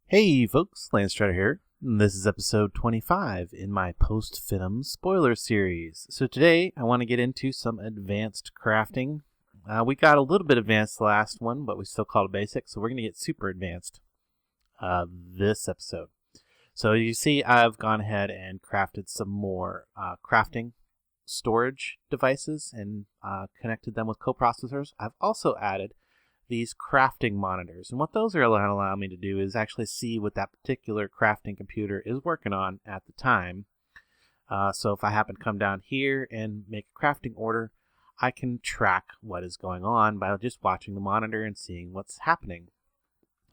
Hey folks, Landstryder here. This is episode 25 in my post-Finem spoiler series. So today I want to get into some advanced crafting. We got a little bit advanced the last one, but we still called it basic, so we're going to get super advanced this episode. So you see I've gone ahead and crafted some more crafting storage devices and connected them with coprocessors. I've also added these crafting monitors, and what those are going to allow me to do is actually see what that particular crafting computer is working on at the time. So if I happen to come down here and make a crafting order, I can track what is going on by just watching the monitor and seeing what's happening.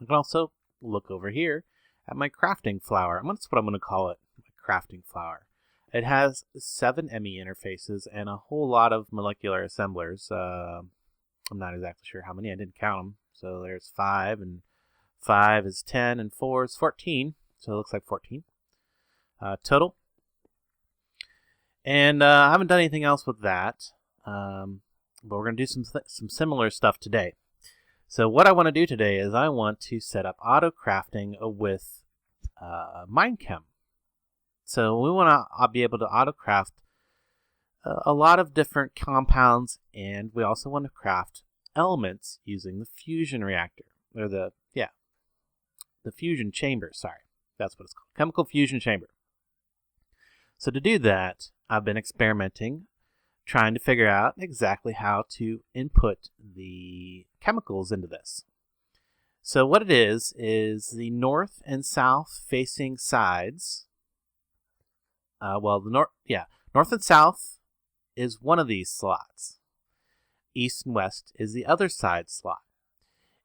I can also look over here at my crafting flower. That's what I'm going to call it, my crafting flower. It has 7 ME interfaces and a whole lot of molecular assemblers. I'm not exactly sure how many. I didn't count them. So there's 5, and 5 is 10, and 4 is 14. So it looks like 14 total. And I haven't done anything else with that. But we're going to do some similar stuff today. So what I want to do today is I want to set up Autocrafting with MineChem. So we want to be able to autocraft a lot of different compounds, and we also want to craft elements using the fusion reactor, or the fusion chamber, sorry. That's what it's called, chemical fusion chamber. So to do that, I've been experimenting, trying to figure out exactly how to input the chemicals into this. So what it is the north and south facing sides, north and south is one of these slots. East and west is the other side slot.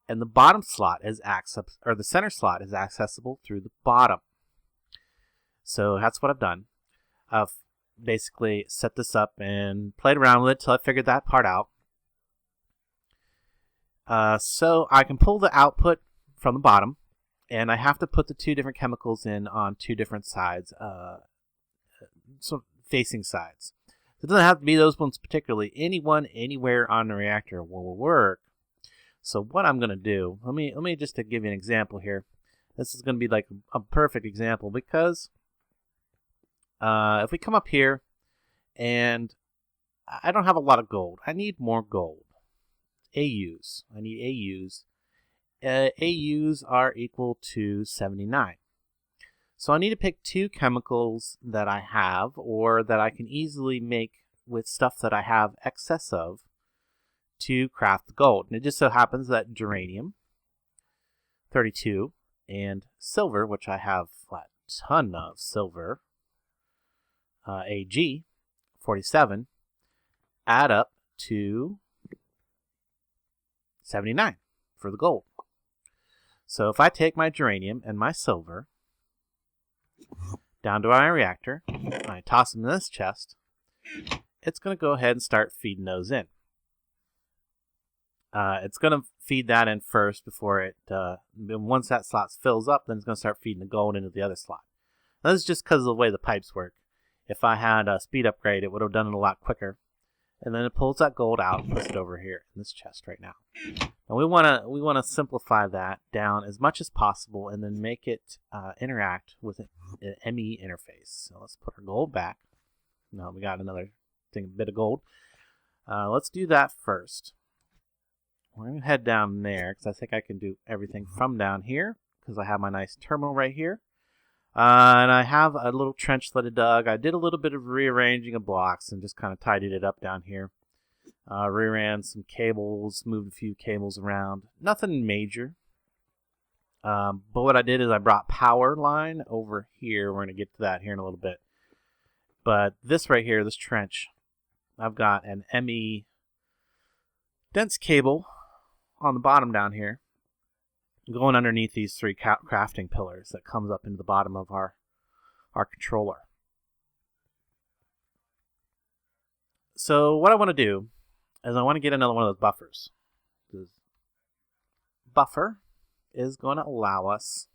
And the bottom slot is the center slot is accessible through the bottom. So that's what I've done. I've basically set this up and played around with it till I figured that part out. So I can pull the output from the bottom, and I have to put the 2 different chemicals in on 2 different sides, facing sides. It doesn't have to be those ones particularly. Anyone, anywhere on the reactor will work. So what I'm going to do, let me just to give you an example here. This is going to be like a perfect example because if we come up here and I don't have a lot of gold. I need more gold. AUs. I need AUs. AUs are equal to 79. So I need to pick 2 chemicals that I have or that I can easily make with stuff that I have excess of to craft the gold. And it just so happens that germanium, 32, and silver, which I have a ton of silver, AG, 47, add up to 79 for the gold. So if I take my germanium and my silver down to my reactor, and I toss them in this chest, it's going to go ahead and start feeding those in. It's going to feed that in first before it, once that slot fills up, then it's going to start feeding the gold into the other slot. Now, this is just because of the way the pipes work. If I had a speed upgrade, it would have done it a lot quicker. And then it pulls that gold out and puts it over here in this chest right now. And we want to simplify that down as much as possible and then make it interact with an ME interface. So let's put our gold back. Now we got another bit of gold. Let's do that first. We're going to head down there because I think I can do everything from down here because I have my nice terminal right here. And I have a little trench that I dug. I did a little bit of rearranging of blocks and just kind of tidied it up down here. Reran some cables, moved a few cables around. Nothing major. But what I did is I brought power line over here. We're going to get to that here in a little bit. But this right here, this trench, I've got an ME dense cable on the bottom down here, going underneath these 3 crafting pillars that comes up into the bottom of our controller. So what I want to do is I want to get another one of those buffers. This buffer is going to allow us,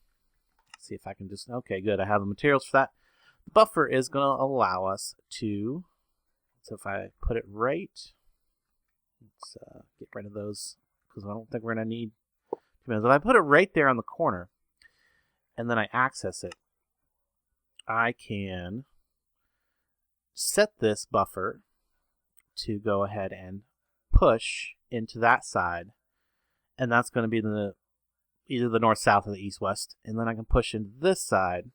let's see if I can just, okay, good, I have the materials for that. The buffer is going to allow us to, so if I put it right, let's get rid of those because I don't think we're going to need. If I put it right there on the corner, and then I access it, I can set this buffer to go ahead and push into that side, and that's going to be either the north-south or the east-west, and then I can push into this side,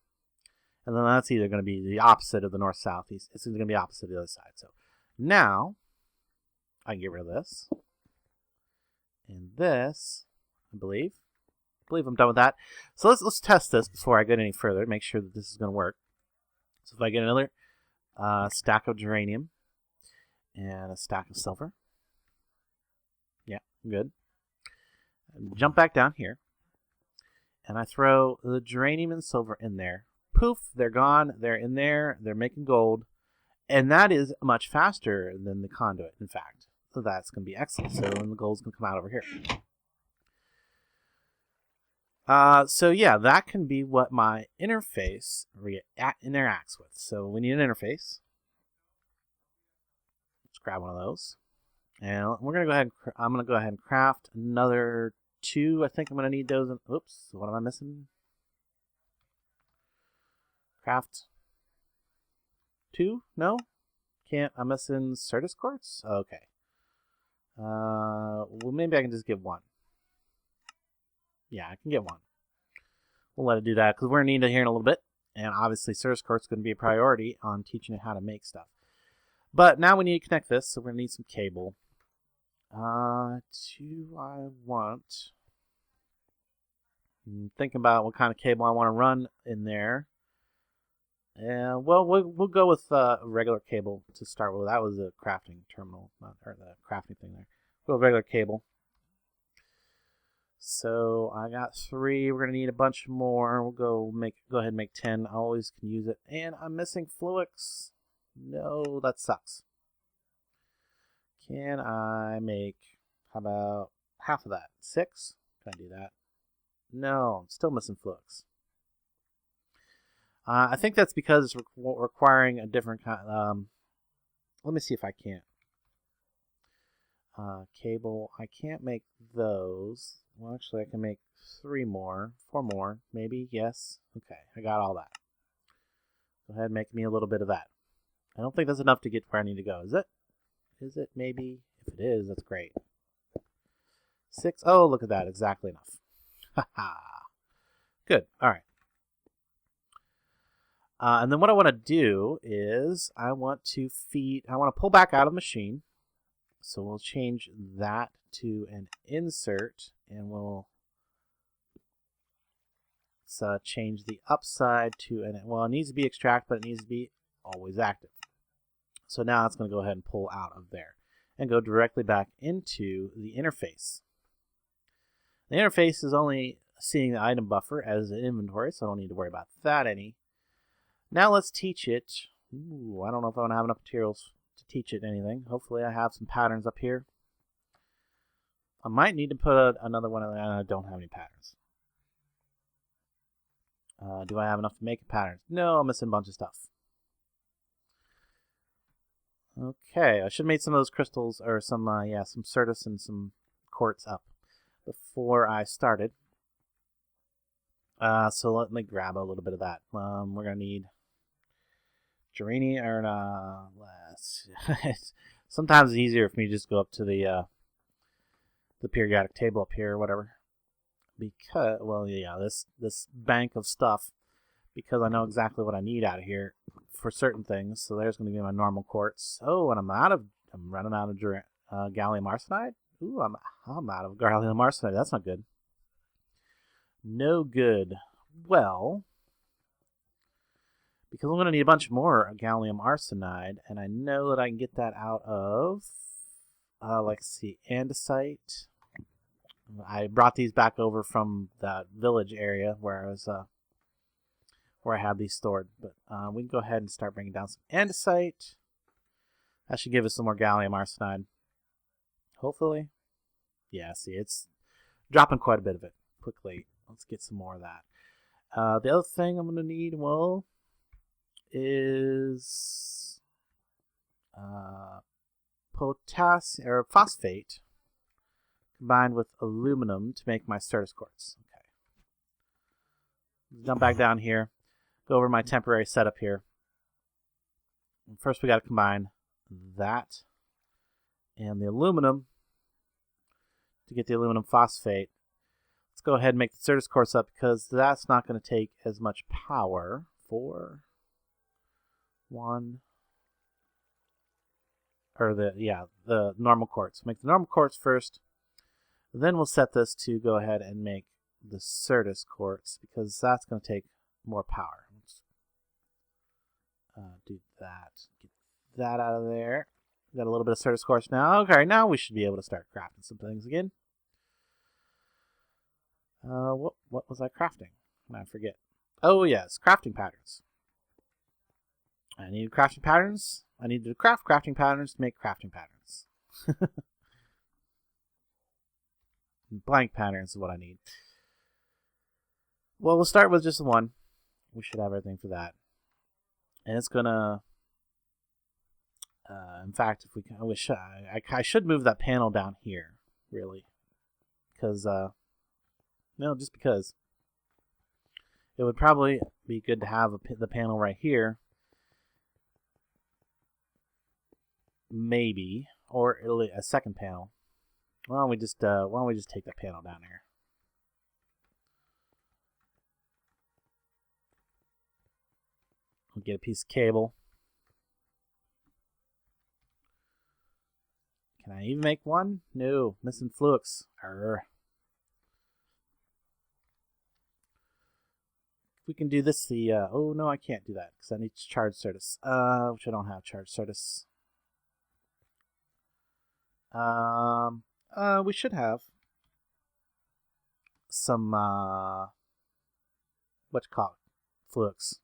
and then that's either going to be the opposite of the north-south-east. It's going to be opposite of the other side. So now I can get rid of this, and this, I believe I'm done with that. So let's test this before I get any further, make sure that this is going to work. So if I get another stack of geranium and a stack of silver, yeah, good. Jump back down here, and I throw the geranium and silver in there. Poof, they're gone. They're in there. They're making gold, and that is much faster than the conduit, in fact. So that's going to be excellent. So then the gold's going to come out over here. So yeah, that can be what my interface interacts with. So we need an interface. Let's grab one of those, and we're gonna go ahead. I'm gonna go ahead and craft another 2. I think I'm gonna need those. Oops, what am I missing? Craft 2? No, can't. I'm missing Certus quartz. Okay. Well, maybe I can just get 1. Yeah, I can get 1. We'll let it do that because we're going to need it here in a little bit. And obviously, Certus quartz is going to be a priority on teaching it how to make stuff. But now we need to connect this, so we're going to need some cable. Do I want... Think about what kind of cable I want to run in there. Well, we'll go with a regular cable to start with. That was a crafting terminal, or the crafting thing there. Go with regular cable. So I got 3. We're gonna need a bunch more. We'll go ahead and make 10. I always can use it. And I'm missing Fluix. No, that sucks. Can I make, how about half of that? 6? Can I do that? No, I'm still missing Fluix. I think that's because it's requiring a different kind. Let me see if I can't. Cable. I can't make those. Well, actually, I can make 3 more, 4 more, maybe. Yes. Okay, I got all that. Go ahead and make me a little bit of that. I don't think that's enough to get where I need to go. Is it? Is it? Maybe. If it is, that's great. 6. Oh, look at that. Exactly enough. Haha. Good. All right. And then what I want to do is I want to pull back out of the machine. So we'll change that to an insert, and we'll change the upside to well, it needs to be extract, but it needs to be always active. So now it's going to go ahead and pull out of there and go directly back into the interface. The interface is only seeing the item buffer as an inventory, so I don't need to worry about that any. Now let's teach it. Ooh, I don't know if I'm going to have enough materials to teach it anything. Hopefully I have some patterns up here. I might need to put another one in there. I don't have any patterns. Do I have enough to make patterns? No, I'm missing a bunch of stuff. Okay, I should have made some of those crystals, or some Certus and some quartz up before I started. So let me grab a little bit of that. We're going to need geranium, or less. Sometimes it's easier for me to just go up to the periodic table up here or whatever. Because, well, yeah, this bank of stuff, because I know exactly what I need out of here for certain things. So there's going to be my normal quartz. Oh, and I'm running out of gallium arsenide. Ooh, I'm out of gallium arsenide. That's not good. No good. Well, because I'm going to need a bunch more gallium arsenide, and I know that I can get that out of, let's see, andesite. I brought these back over from that village area where I was, where I had these stored. But we can go ahead and start bringing down some andesite. That should give us some more gallium arsenide. Hopefully. Yeah, see, it's dropping quite a bit of it quickly. Let's get some more of that. The other thing I'm going to need, well, is potassium or phosphate combined with aluminum to make my Certus quartz. Okay. Jump back down here. Go over my temporary setup here. First, we got to combine that and the aluminum to get the aluminum phosphate. Let's go ahead and make the Certus quartz up because that's not going to take as much power. 4, 1, or the normal quartz. Make the normal quartz first. Then we'll set this to go ahead and make the Certus quartz because that's going to take more power. Let's do that. Get that out of there. Got a little bit of Certus quartz now. Okay, now we should be able to start crafting some things again. What was I crafting? I forget. Oh yes, crafting patterns. I needed crafting patterns. I needed to craft crafting patterns to make crafting patterns. Blank patterns is what I need. Well, we'll start with just one. We should have everything for that. And it's gonna... in fact, if we can, I should move that panel down here, really. Because, no, just because. It would probably be good to have the panel right here. Maybe. Or a second panel. Why don't we just take that panel down here? We'll get a piece of cable. Can I even make one? No, missing flux. We can do this. Oh no, I can't do that because I need to charge Certus. Which I don't have charge Certus. We should have some what you call it? Flux.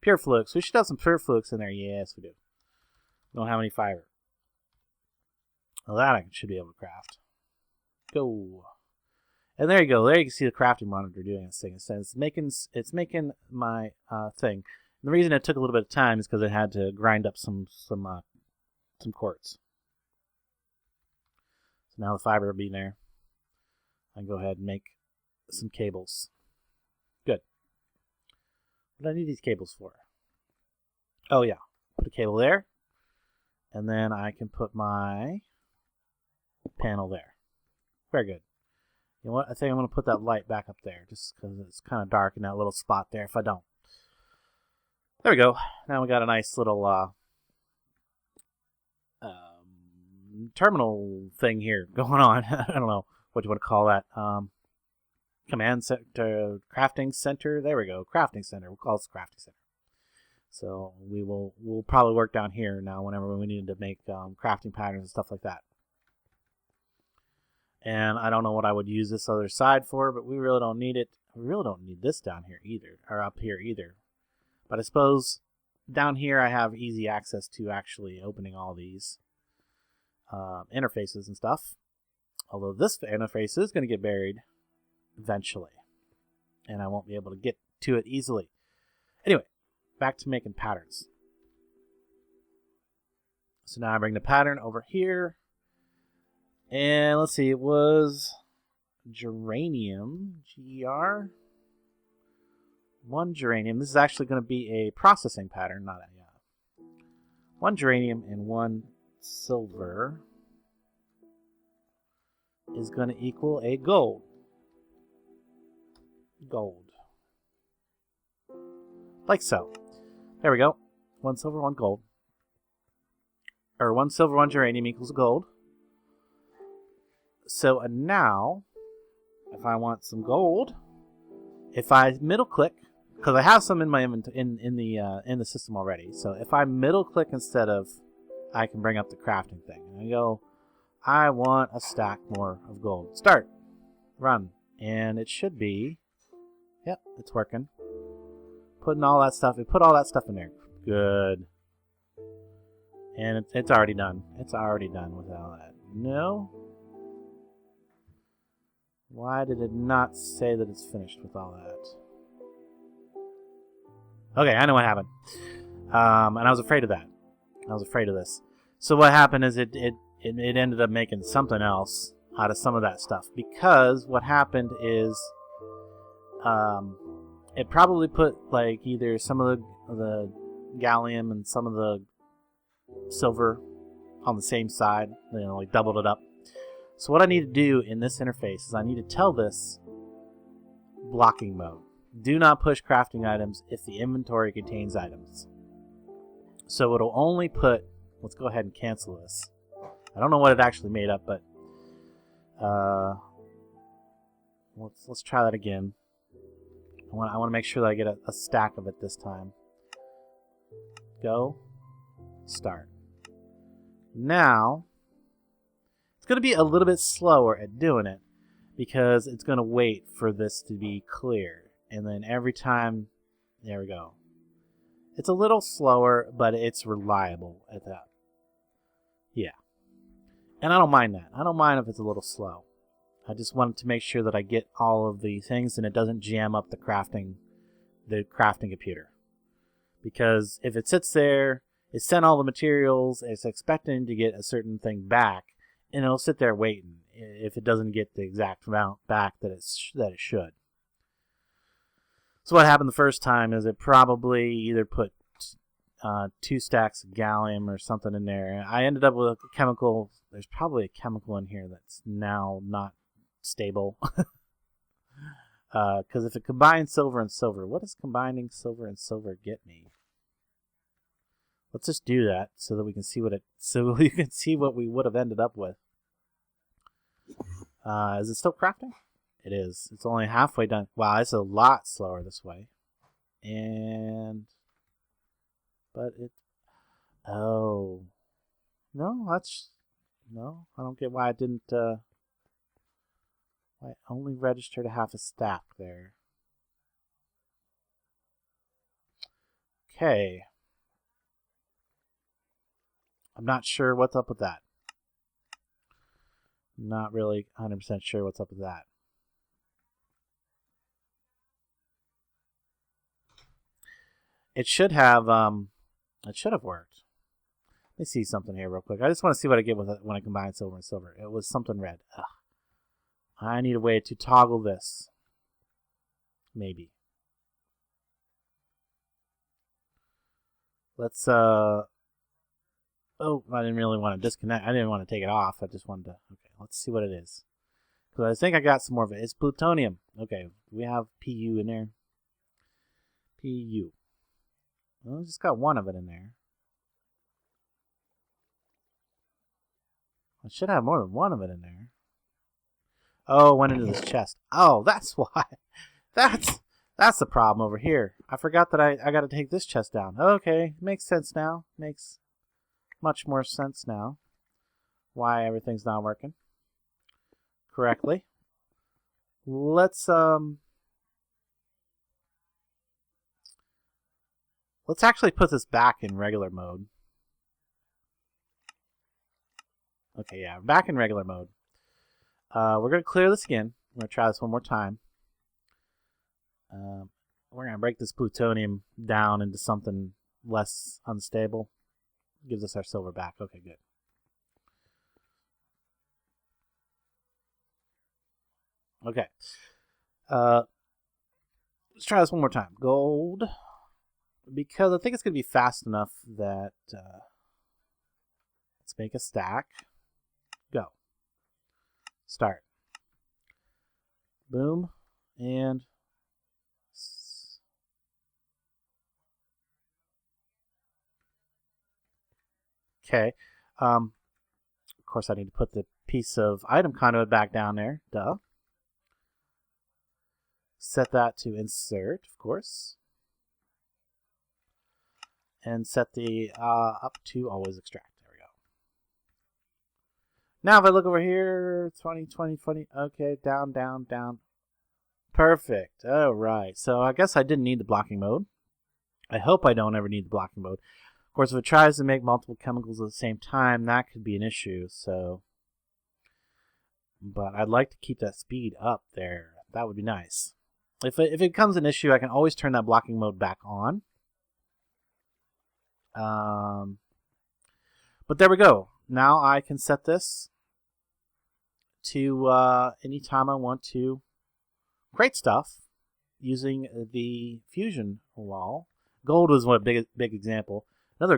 Pure flux. We should have some pure flux in there. Yes, we do. Don't have any fiber. Well, that I should be able to craft. Go. And there you go. There you can see the crafting monitor doing this thing. It's making my thing. And the reason it took a little bit of time is because it had to grind up some quartz. So now the fiber will be there. I can go ahead and make some cables. Good. What do I need these cables for? Oh yeah, put a cable there, and then I can put my panel there. Very good. You know what? I think I'm going to put that light back up there just because it's kind of dark in that little spot there if I don't. There we go. Now we got a nice little terminal thing here going on. I don't know what you want to call that. Command center, crafting center. There we go. Crafting center. We'll call this crafting center. So we'll probably work down here now whenever we need to make crafting patterns and stuff like that. And I don't know what I would use this other side for, but we really don't need it. We really don't need this down here either, or up here either. But I suppose down here I have easy access to actually opening all these interfaces and stuff. Although this interface is going to get buried eventually, and I won't be able to get to it easily. Anyway, back to making patterns. So now I bring the pattern over here. And let's see, it was geranium, GER. 1 geranium. This is actually going to be a processing pattern, not a 1 geranium and 1 silver is going to equal a gold. Gold. Like so. There we go. 1 silver, 1 gold. Or 1 silver, 1 geranium equals gold. So now, if I want some gold, if I middle click, because I have some in my in the system already. So if I middle click instead of, I can bring up the crafting thing. And I go, I want a stack more of gold. Start, run, and it should be. Yep, it's working. Putting all that stuff. We put all that stuff in there. Good. And it's already done. It's already done with all that. No. Why did it not say that it's finished with all that? Okay, I know what happened. And I was afraid of that. I was afraid of this. So what happened is it ended up making something else out of some of that stuff. Because what happened is, it probably put like either some of the gallium and some of the silver on the same side, like doubled it up. So what I need to do in this interface is I need to tell this blocking mode. Do not push crafting items if the inventory contains items. So it'll only put, let's go ahead and cancel this. I don't know what it actually made up, but let's try that again. I want to make sure that I get a stack of it this time. Go. Start. Now, it's going to be a little bit slower at doing it because it's going to wait for this to be clear. And then every time, there we go. It's a little slower, but it's reliable at that. Yeah. And I don't mind that. I don't mind if it's a little slow. I just wanted to make sure that I get all of the things and it doesn't jam up the crafting computer. Because if it sits there, it sent all the materials, it's expecting to get a certain thing back, and it'll sit there waiting if it doesn't get the exact amount back that it should. So what happened the first time is it probably either put 2 stacks of gallium or something in there. I ended up with a chemical. There's probably a chemical in here that's now not stable. Because if it combines silver and silver, what does combining silver and silver get me? Let's just do that so that we can see so you can see what we would have ended up with. Is it still crafting? It is. It's only halfway done. Wow, it's a lot slower this way. But it. Oh. No, I don't get why it didn't. Why it only registered a half a stack there. Okay. I'm not sure what's up with that. Not really 100% sure what's up with that. It should have worked. Let me see something here real quick. I just want to see what I get with it when I combine silver and silver. It was something red. Ugh. I need a way to toggle this. Maybe. Let's oh, I didn't really want to disconnect. I didn't want to take it off. I just wanted to. Okay, let's see what it is. Because I think I got some more of it. It's plutonium. Okay, we have Pu in there. Pu. Well, I just got one of it in there. I should have more than one of it in there. Oh, it went into this chest. Oh, that's why. That's the problem over here. I forgot that I got to take this chest down. Okay, makes sense now. Makes much more sense now. Why everything's not working correctly. Let's actually put this back in regular mode. Okay, yeah, back in regular mode. We're going to clear this again. I'm going to try this one more time. We're going to break this plutonium down into something less unstable. Gives us our silver back. Okay, good. Okay. Let's try this one more time. Gold. Because I think it's going to be fast enough that... let's make a stack. Go. Start. Boom. And... okay. Of course, I need to put the piece of item conduit back down there. Duh. Set that to insert, of course. And set the up to always extract. There we go. Now if I look over here, 20, 20, 20. Okay, down, down, down. Perfect. All right. So I guess I didn't need the blocking mode. I hope I don't ever need the blocking mode. Of course, if it tries to make multiple chemicals at the same time, that could be an issue. So, but I'd like to keep that speed up there. That would be nice. If it becomes an issue, I can always turn that blocking mode back on. But there we go. Now I can set this to anytime I want to create stuff. using the fusion wall. Gold was one big example. Another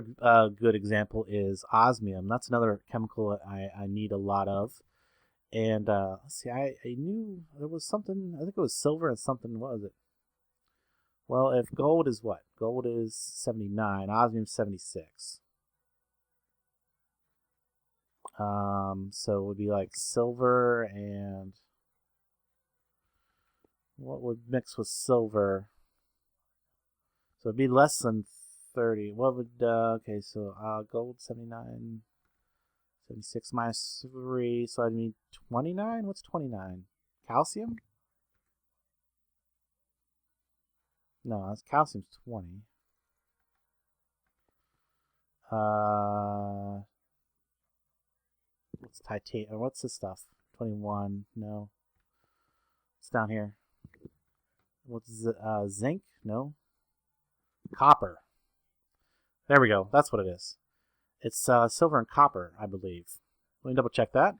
good example is osmium. That's another chemical I need a lot of. And let's see, I knew there was something, I think it was silver and something, what was it? Well, if gold is what? Gold is 79, osmium 76. So it would be like silver and what would mix with silver? So it'd be less than 30. What would, okay, so gold 79, 76 minus 3, so I need 29? What's 29? Calcium? No, that's calcium's 20. What's titanium? What's this stuff? 21. No. It's down here. What's zinc? No. Copper. There we go. That's what it is. It's silver and copper, I believe. Let me double check that.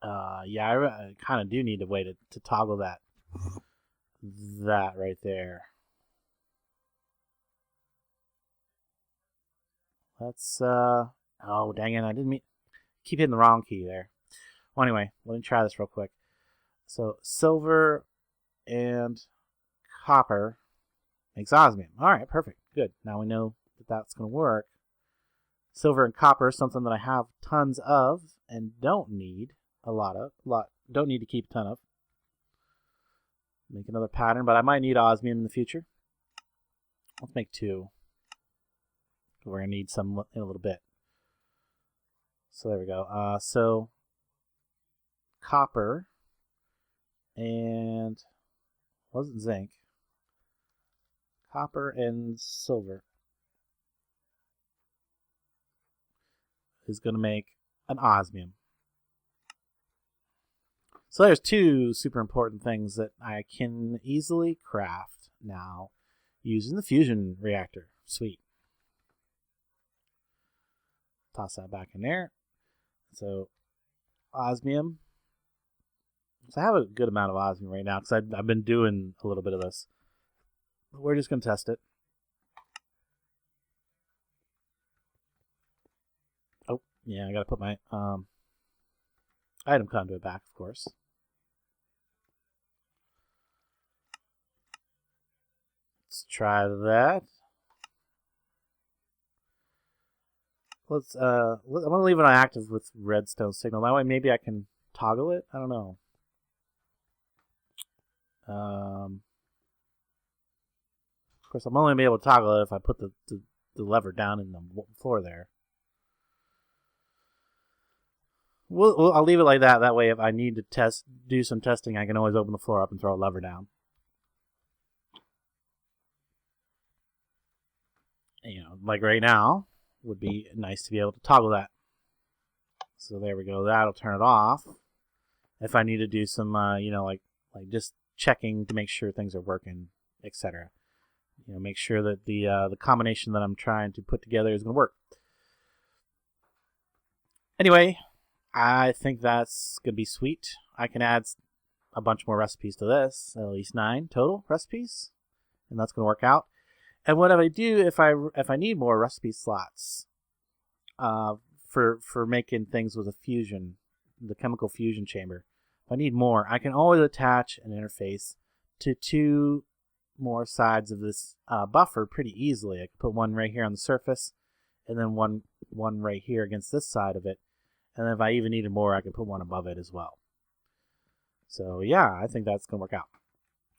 Yeah, I kind of do need a way to toggle that. That right there. Let's, oh, dang it. I didn't mean, keep hitting the wrong key there. Well, anyway, let me try this real quick. So, silver and copper makes osmium. All right, perfect. Good. Now we know that that's going to work. Silver and copper is something that I have tons of and don't need a lot. Don't need to keep a ton of. Make another pattern, but I might need osmium in the future. Let's make 2. We're going to need some in a little bit. So there we go. So copper and wasn't zinc. Copper and silver is going to make an osmium. So there's 2 super important things that I can easily craft now using the fusion reactor. Sweet. Toss that back in there. So osmium. So I have a good amount of osmium right now because I've been doing a little bit of this. We're just going to test it. Oh, yeah, I got to put my item conduit back, of course. Let's try that. Let's I'm gonna leave it on active with redstone signal. That way maybe I can toggle it. I don't know. Of course, I'm only gonna be able to toggle it if I put the lever down in the floor there. I'll leave it like that. That way, if I need to do some testing, I can always open the floor up and throw a lever down. You know, like right now, would be nice to be able to toggle that. So there we go. That'll turn it off. If I need to do some, you know, like just checking to make sure things are working, etc. You know, make sure that the combination that I'm trying to put together is going to work. Anyway, I think that's going to be sweet. I can add a bunch more recipes to this, at least 9 total recipes, and that's going to work out. And what I do if I need more recipe slots for making things with a fusion, the chemical fusion chamber, if I need more, I can always attach an interface to 2 more sides of this buffer pretty easily. I can put one right here on the surface, and then one right here against this side of it. And then if I even needed more, I can put one above it as well. So yeah, I think that's going to work out.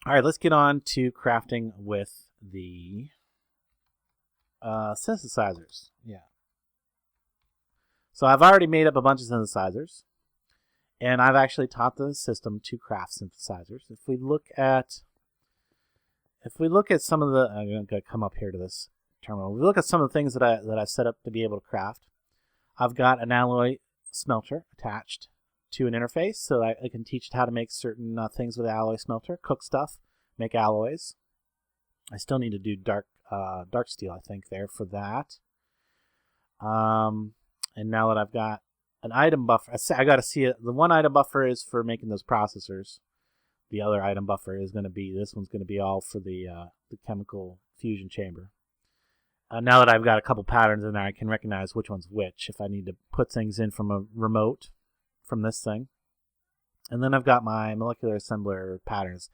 All right, let's get on to crafting with the synthesizers. Yeah. So I've already made up a bunch of synthesizers, and I've actually taught the system to craft synthesizers. If we look at some of the, I'm going to come up here to this terminal. If we look at some of the things that I've set up to be able to craft, I've got an alloy smelter attached to an interface, so I can teach it how to make certain things with alloy smelter, cook stuff, make alloys. I still need to do dark steel, I think, there for that. And now that I've got an item buffer, I got to see it. The one item buffer is for making those processors. the other item buffer is going to be. This one's going to be all for the chemical fusion chamber. Now that I've got a couple patterns in there, I can recognize which one's which if I need to put things in from a remote from this thing. And then I've got my molecular assembler patterns,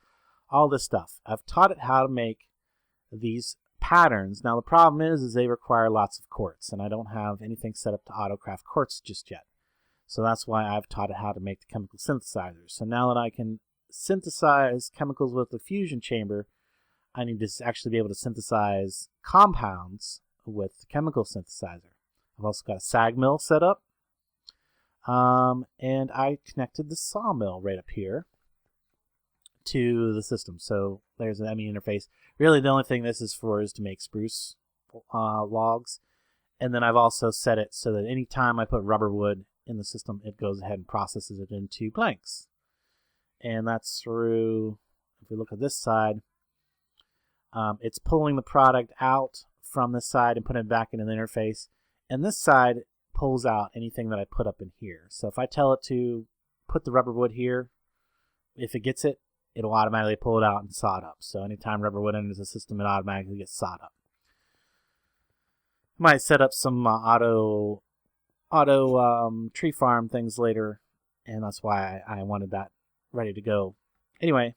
all this stuff. I've taught it how to make these patterns. Now the problem is they require lots of quartz, and I don't have anything set up to autocraft quartz just yet. So that's why I've taught it how to make the chemical synthesizers. So now that I can synthesize chemicals with the fusion chamber, I need to actually be able to synthesize compounds with the chemical synthesizer. I've also got a sag mill set up. And I connected the sawmill right up here to the system. So there's an ME interface. Really the only thing this is for is to make spruce logs. And then I've also set it so that anytime I put rubber wood in the system, it goes ahead and processes it into planks. And that's through, if we look at this side, it's pulling the product out from this side and putting it back into the interface. And this side pulls out anything that I put up in here. So if I tell it to put the rubber wood here, if it gets it, it'll automatically pull it out and saw it up. So anytime rubber wood enters the system, it automatically gets sawed up. Might set up some auto tree farm things later, and that's why I wanted that ready to go. Anyway,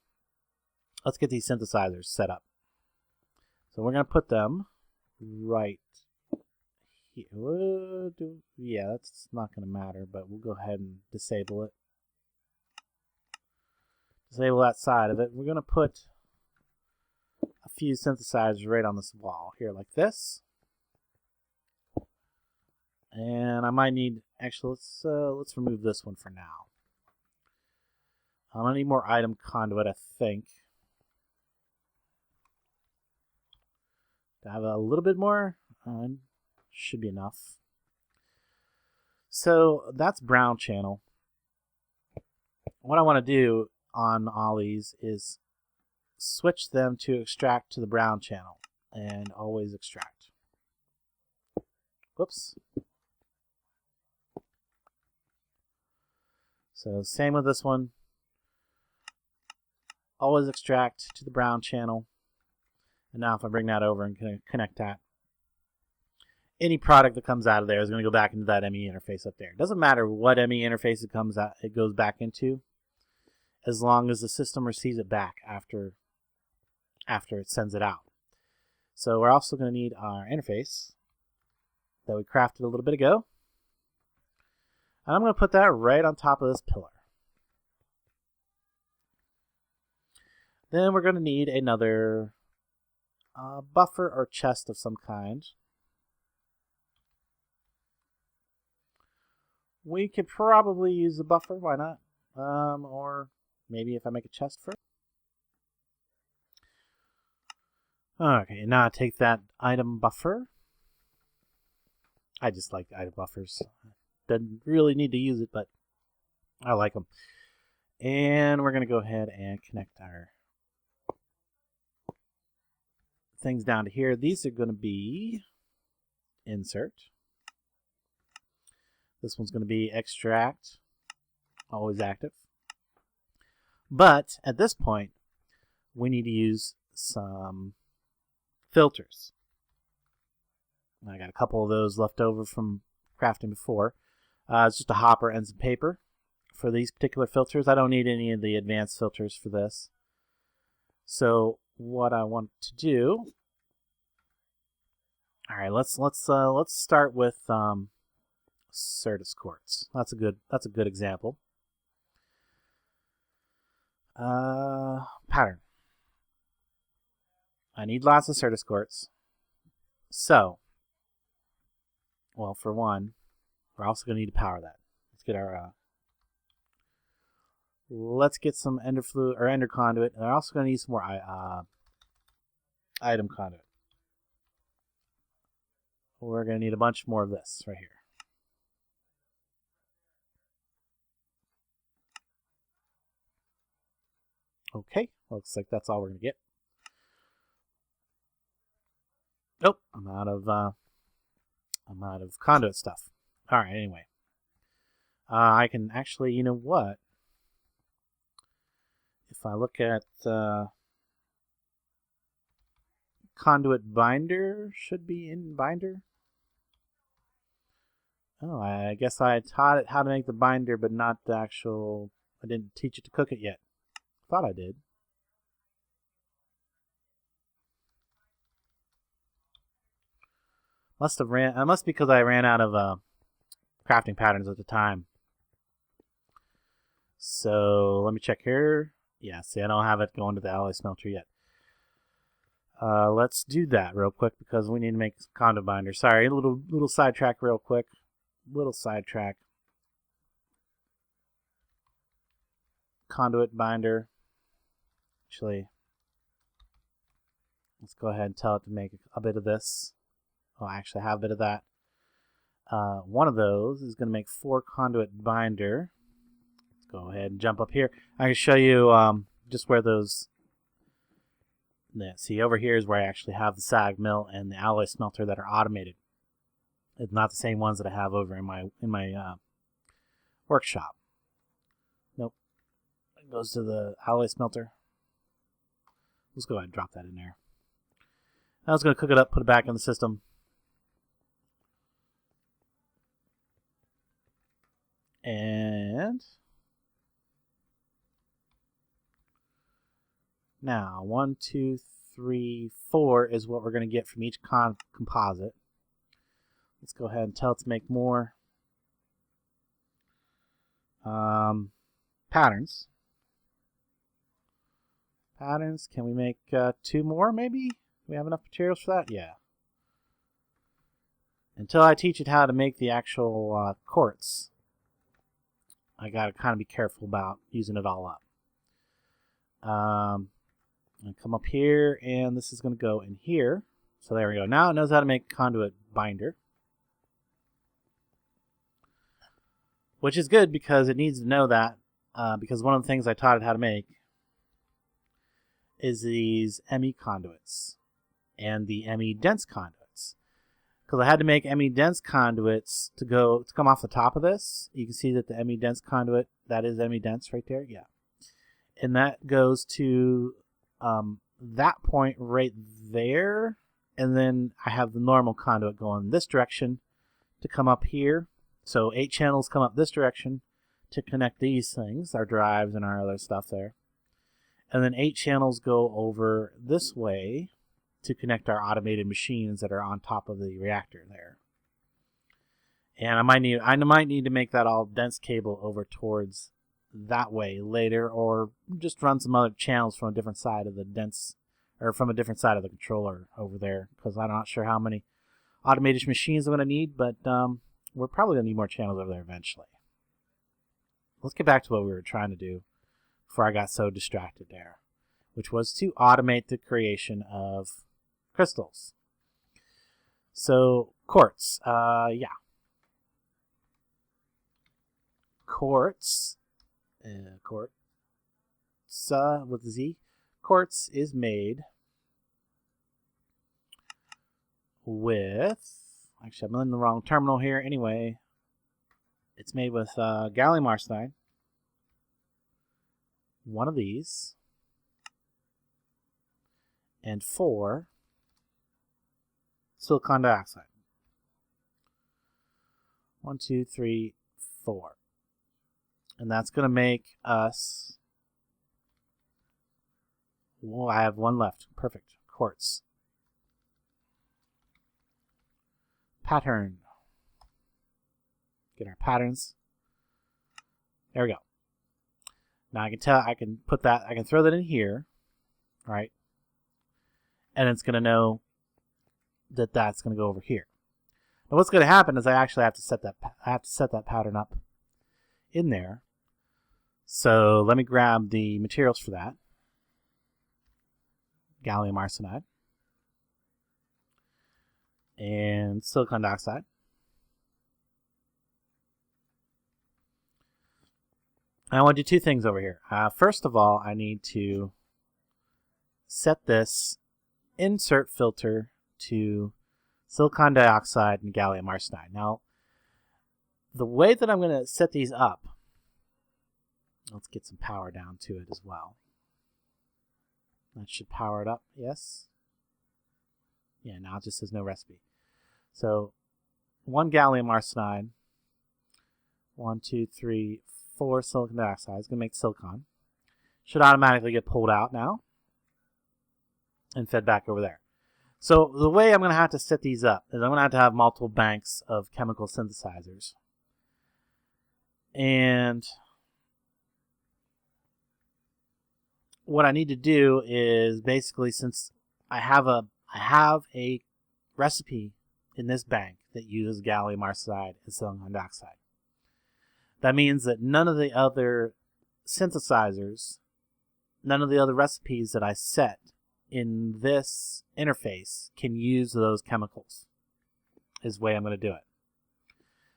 let's get these synthesizers set up. So we're going to put them right here. Yeah, that's not going to matter, but we'll go ahead and disable it. Disable that side of it. We're going to put a few synthesizers right on this wall here like this. And I might need, actually, let's remove this one for now. I'm going to need more item conduit, I think. To have a little bit more, should be enough. So that's brown channel. What I want to do on all these is switch them to extract to the brown channel and always extract. Whoops. So same with this one. Always extract to the brown channel. And now if I bring that over and connect that, any product that comes out of there is going to go back into that ME interface up there. It doesn't matter what ME interface it goes back into, as long as the system receives it back after it sends it out. So we're also going to need our interface that we crafted a little bit ago. And I'm going to put that right on top of this pillar. Then we're going to need another buffer or chest of some kind. We could probably use a buffer, why not? Or maybe if I make a chest first. Okay, now I take that item buffer. I just like item buffers. Doesn't really need to use it, but I like them. And we're going to go ahead and connect our things down to here. These are going to be insert. This one's going to be extract, always active. But at this point, we need to use some filters. I got a couple of those left over from crafting before. It's just a hopper and some paper for these particular filters. I don't need any of the advanced filters for this. So what I want to do, all right, let's start with Certus quartz. That's a good example. Pattern. I need lots of Certus quartz. So, well, for one, we're also going to need to power that. Let's get some ender fluid or ender conduit, and we're also going to need some more item conduit. We're going to need a bunch more of this right here. Okay, looks like that's all we're going to get. Nope, I'm out of conduit stuff. All right, anyway. I can actually, you know what? If if I look at conduit binder, should be in binder. Oh, I guess I taught it how to make the binder, but not the actual, I didn't teach it to cook it yet. Thought I did. Must be because I ran out of crafting patterns at the time. So let me check here. Yeah, see, I don't have it going to the alloy smelter yet. Let's do that real quick because we need to make some conduit binder. Sorry, a little sidetrack real quick. Little sidetrack. Conduit binder. Actually, let's go ahead and tell it to make a bit of this. Oh, I actually have a bit of that. One of those is going to make 4 conduit binder. Let's go ahead and jump up here. I can show you just where those... Yeah, see, over here is where I actually have the sag mill and the alloy smelter that are automated. It's not the same ones that I have over in my workshop. Nope. It goes to the alloy smelter. Let's go ahead and drop that in there. I was going to cook it up, put it back in the system. And now 1, 2, 3, 4 is what we're going to get from each composite. Let's go ahead and tell it to make more patterns. Patterns. Can we make 2 more maybe? We have enough materials for that? Yeah. Until I teach it how to make the actual quartz, I got to kind of be careful about using it all up. I'm going to come up here, and this is going to go in here. So there we go. Now it knows how to make conduit binder. Which is good because it needs to know that, because one of the things I taught it how to make is these ME conduits and the ME dense conduits. Because I had to make ME dense conduits to come off the top of this. You can see that the ME dense conduit, that is ME dense right there, yeah. And that goes to that point right there, and then I have the normal conduit going this direction to come up here. So 8 channels come up this direction to connect these things, our drives and our other stuff there. And then 8 channels go over this way to connect our automated machines that are on top of the reactor there. And I might need to make that all dense cable over towards that way later, or just run some other channels from a different side of the dense, or from a different side of the controller over there, because I'm not sure how many automated machines I'm going to need, but we're probably going to need more channels over there eventually. Let's get back to what we were trying to do before I got so distracted there, which was to automate the creation of crystals. So quartz, yeah. Quartz with a Z. Quartz is made with, actually I'm in the wrong terminal here. Anyway, it's made with gallium arsenide, one of these, and 4 silicon dioxide. 1, 2, 3, 4. And that's going to make us, well, I have 1 left. Perfect. Quartz. Pattern. Get our patterns. There we go. Now I can throw that in here, right? And it's going to know that that's going to go over here. Now what's going to happen is I actually have to set that pattern up in there. So let me grab the materials for that. Gallium arsenide and silicon dioxide. I want to do 2 things over here. First of all, I need to set this insert filter to silicon dioxide and gallium arsenide. Now, the way that I'm going to set these up, let's get some power down to it as well. That should power it up. Yes. Yeah, now it just says no recipe. So 1 gallium arsenide, 1, 2, 3, 4 silicon dioxide is going to make silicon. Should automatically get pulled out now and fed back over there. So the way I'm going to have to set these up is I'm going to have multiple banks of chemical synthesizers. And what I need to do is basically, since I have a recipe in this bank that uses gallium arsenide and silicon dioxide. That means that none of the other synthesizers, none of the other recipes that I set in this interface can use those chemicals, is the way I'm going to do it.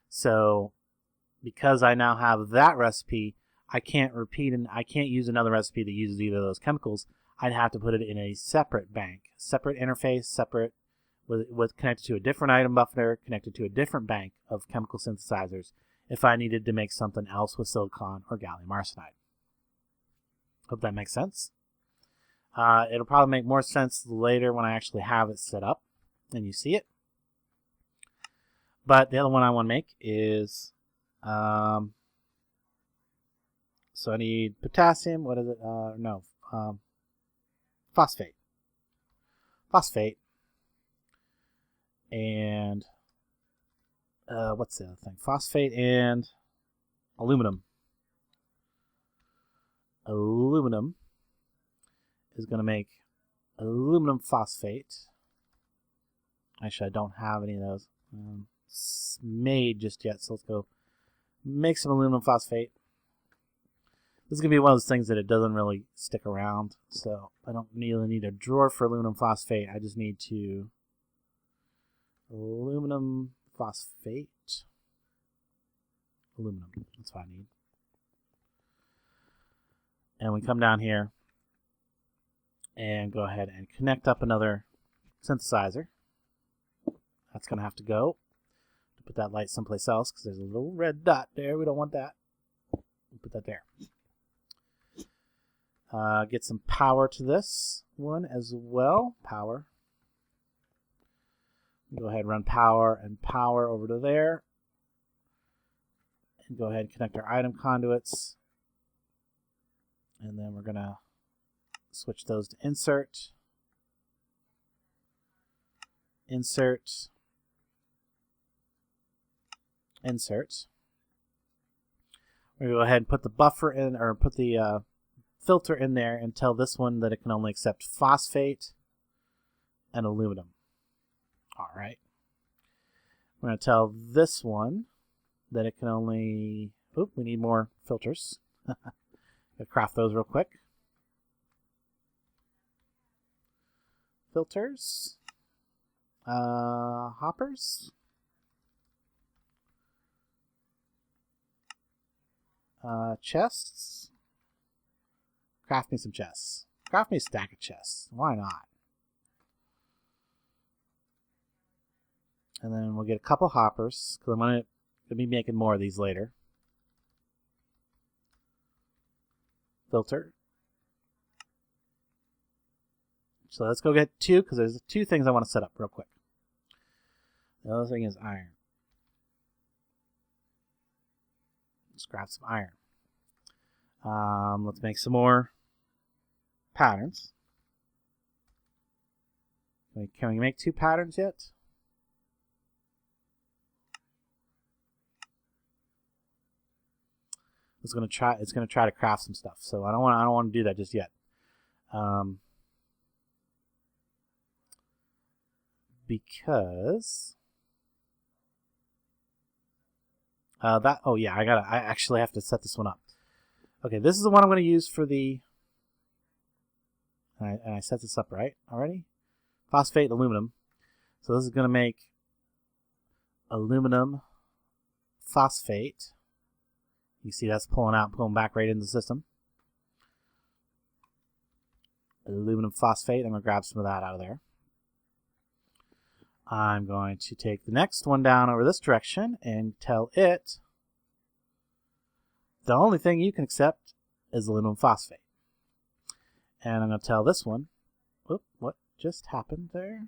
So because I now have that recipe, I can't repeat and I can't use another recipe that uses either of those chemicals. I'd have to put it in a separate bank, separate interface, separate with connected to a different item buffer, connected to a different bank of chemical synthesizers if I needed to make something else with silicon or gallium arsenide. Hope that makes sense. It'll probably make more sense later when I actually have it set up and you see it. But the other one I want to make is, so I need potassium, what is it? Phosphate. Phosphate. And what's the other thing? Phosphate and aluminum. Aluminum is going to make aluminum phosphate. Actually, I don't have any of those made just yet, so let's go make some aluminum phosphate. This is going to be one of those things that it doesn't really stick around, so I don't really need a drawer for aluminum phosphate. I just need to aluminum phosphate. Aluminum, that's what I need. And we come down here and go ahead and connect up another synthesizer. That's going to have to go. Put that light someplace else because there's a little red dot there. We don't want that. We'll put that there. Get some power to this one as well. Power. Go ahead and run power and power over to there. And go ahead and connect our item conduits. And then we're going to switch those to insert. Insert. Insert. We're going to go ahead and put the buffer in, or put the filter in there and tell this one that it can only accept phosphate and aluminum. All right. We're going to tell this one that it can only... Oop, we need more filters. Gotta craft those real quick. Filters. Hoppers. Chests. Craft me some chests. Craft me a stack of chests. Why not? And then we'll get a couple hoppers, because I'm going to be making more of these later. Filter. So let's go get 2, because there's 2 things I want to set up real quick. The other thing is iron. Let's grab some iron. Let's make some more patterns. Can we make 2 patterns yet? It's gonna try to craft some stuff, so I don't want to do that just yet. Because I actually have to set this one up. Okay, this is the one I'm going to use for the, and I set this up right already. Phosphate aluminum. So this is going to make aluminum phosphate. You see that's pulling back right into the system. Aluminum phosphate. I'm going to grab some of that out of there. I'm going to take the next one down over this direction and tell it the only thing you can accept is aluminum phosphate. And I'm going to tell this one, whoop, what just happened there?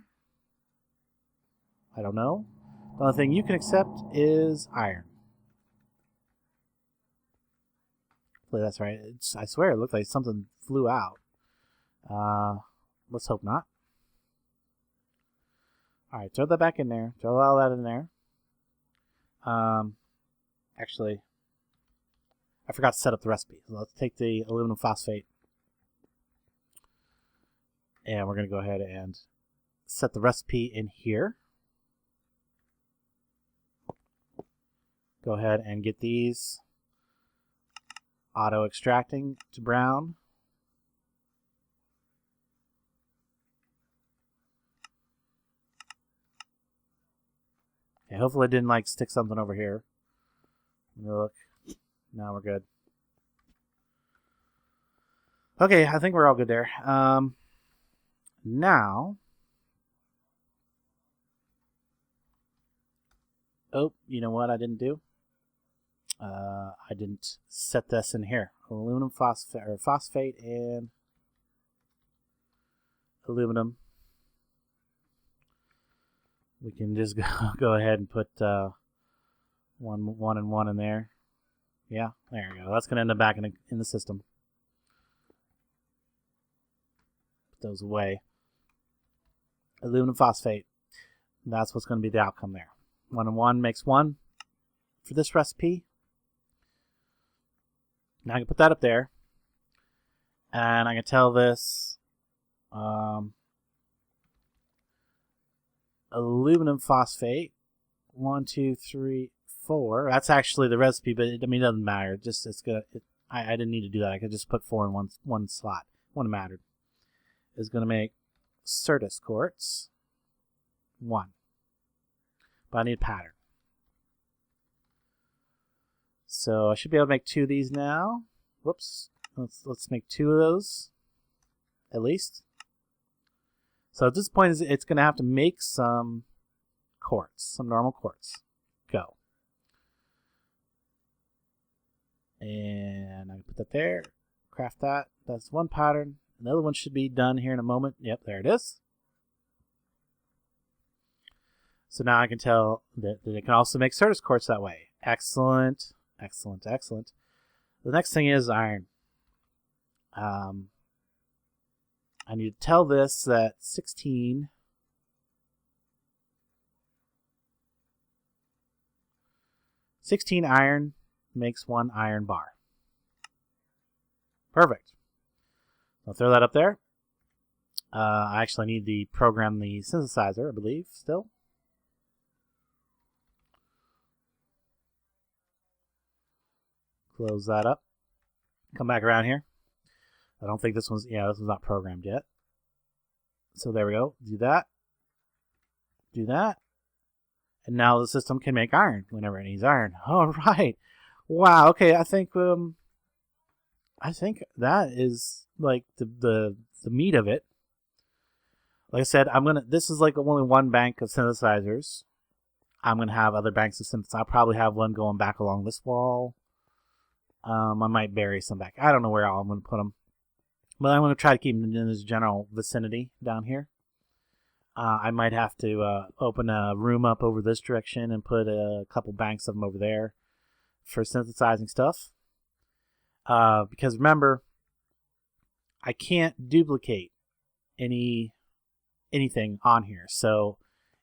I don't know. The only thing you can accept is iron. Hopefully that's right. I swear it looked like something flew out. Let's hope not. Alright, throw that back in there. Throw all that in there. Actually, I forgot to set up the recipe. So let's take the aluminum phosphate. And we're going to go ahead and set the recipe in here. Go ahead and get these auto extracting to brown. Okay, hopefully it didn't like stick something over here. Let me look. Now we're good. Okay, I think we're all good there. Now, oh, you know what I didn't do? I didn't set this in here. Aluminum phosphate, or phosphate and aluminum. We can just go ahead and put one and one in there. Yeah, there we go. That's going to end up back in the system. Put those away. Aluminum phosphate. That's what's going to be the outcome there. 1 and 1 makes 1 for this recipe. Now I can put that up there. And I can tell this aluminum phosphate. 1, 2, 3, 4. That's actually the recipe, but it doesn't matter. I didn't need to do that. I could just put 4 in one slot. Wouldn't have mattered. Is going to make Certus quartz 1. But I need a pattern. So I should be able to make 2 of these now. Whoops. Let's make 2 of those at least. So at this point, it's going to have to make some quartz, some normal quartz. Go. And I can put that there. Craft that. That's one pattern. Another one should be done here in a moment. Yep, there it is. So now I can tell that it can also make Certus quartz that way. Excellent. Excellent, excellent. The next thing is iron. I need to tell this that 16 iron makes 1 iron bar. Perfect. I'll throw that up there. I actually need to program the synthesizer, I believe, still. Close that up. Come back around here. I don't think this one's not programmed yet. So there we go. Do that. Do that. And now the system can make iron whenever it needs iron. All right. Wow. Okay. I think that is like the meat of it. Like I said, this is like only one bank of synthesizers. I'm gonna have other banks of synthesizers. I'll probably have one going back along this wall. I might bury some back. I don't know where I'm gonna put them, but I'm gonna try to keep them in this general vicinity down here. I might have to open a room up over this direction and put a couple banks of them over there for synthesizing stuff. Because remember, I can't duplicate anything on here. So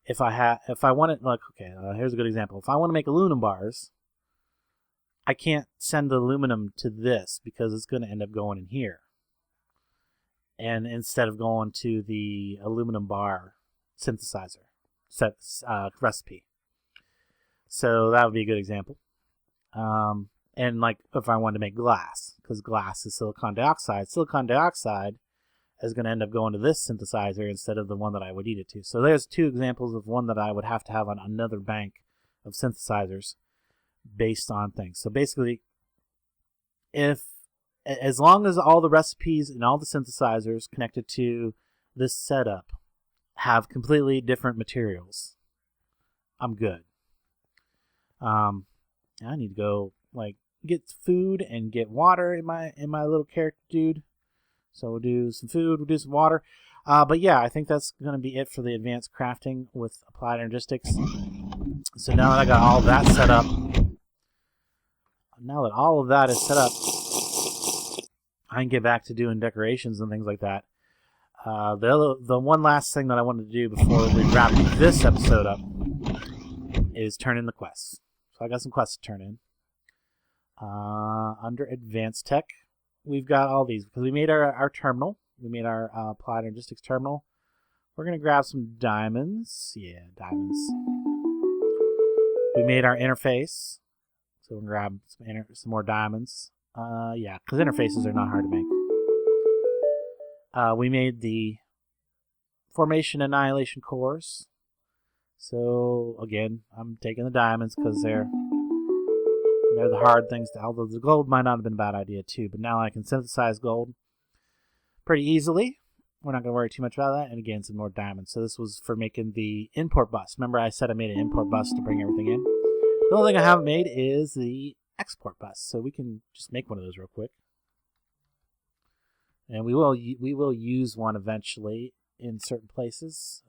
if I want it, like, okay, here's a good example. If I want to make aluminum bars, I can't send the aluminum to this because it's going to end up going in here. And instead of going to the aluminum bar synthesizer recipe. So that would be a good example. And like if I wanted to make glass, because glass is silicon dioxide is going to end up going to this synthesizer instead of the one that I would eat it to. So there's 2 examples of one that I would have to have on another bank of synthesizers based on things. So basically, as long as all the recipes and all the synthesizers connected to this setup have completely different materials, I'm good. I need to go like get food and get water in my little character dude. So we'll do some food, we'll do some water. But yeah, I think that's going to be it for the advanced crafting with applied energistics. So now that I got all of that set up, now that all of that is set up, I can get back to doing decorations and things like that. The one last thing that I wanted to do before we wrap this episode up is turn in the quests. So I got some quests to turn in. Under advanced tech, we've got all these because we made our terminal. We made our applied energistics terminal. We're going to grab some diamonds. Yeah, diamonds. We made our interface. So we'll grab some more diamonds. Yeah, because interfaces are not hard to make. We made the formation annihilation cores. So again, I'm taking the diamonds because they're the hard things. Although the gold might not have been a bad idea too, but now I can synthesize gold pretty easily. We're not going to worry too much about that. And again, some more diamonds. So this was for making the import bus. Remember I said I made an import bus to bring everything in? The only thing I haven't made is the export bus. So we can just make one of those real quick. And we will use one eventually in certain places.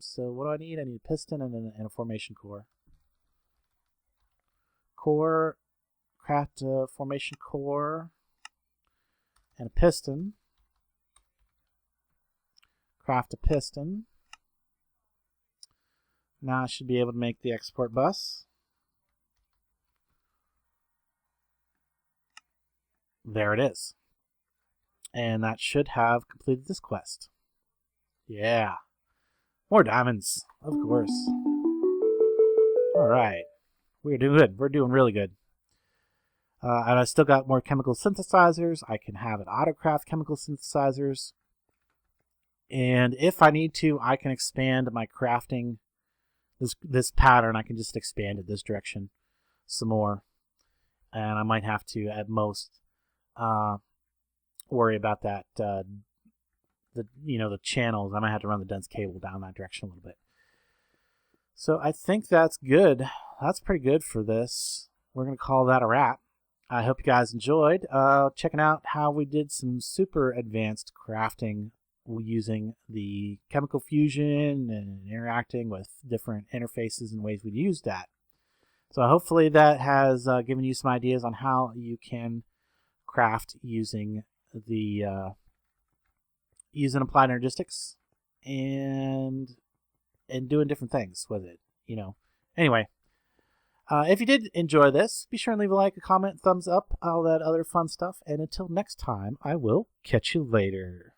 So what do I need? I need a piston and a formation core. Craft a formation core and a piston. Craft a piston. Now I should be able to make the export bus. There it is. And that should have completed this quest. Yeah. More diamonds, of course. Alright. We're doing good. We're doing really good. And I still got more chemical synthesizers. I can have an Autocraft chemical synthesizers. And if I need to, I can expand my crafting. This pattern, I can just expand it this direction some more. And I might have to, at most, worry about that the channels. I might have to run the dense cable down that direction a little bit. So I think that's good. That's pretty good for this. We're going to call that a wrap. I hope you guys enjoyed checking out how we did some super advanced crafting using the chemical fusion and interacting with different interfaces and ways we used that. So hopefully that has given you some ideas on how you can craft using using applied energistics and doing different things with it. Anyway, if you did enjoy this, be sure and leave a like, a comment, thumbs up, all that other fun stuff. And until next time, I will catch you later.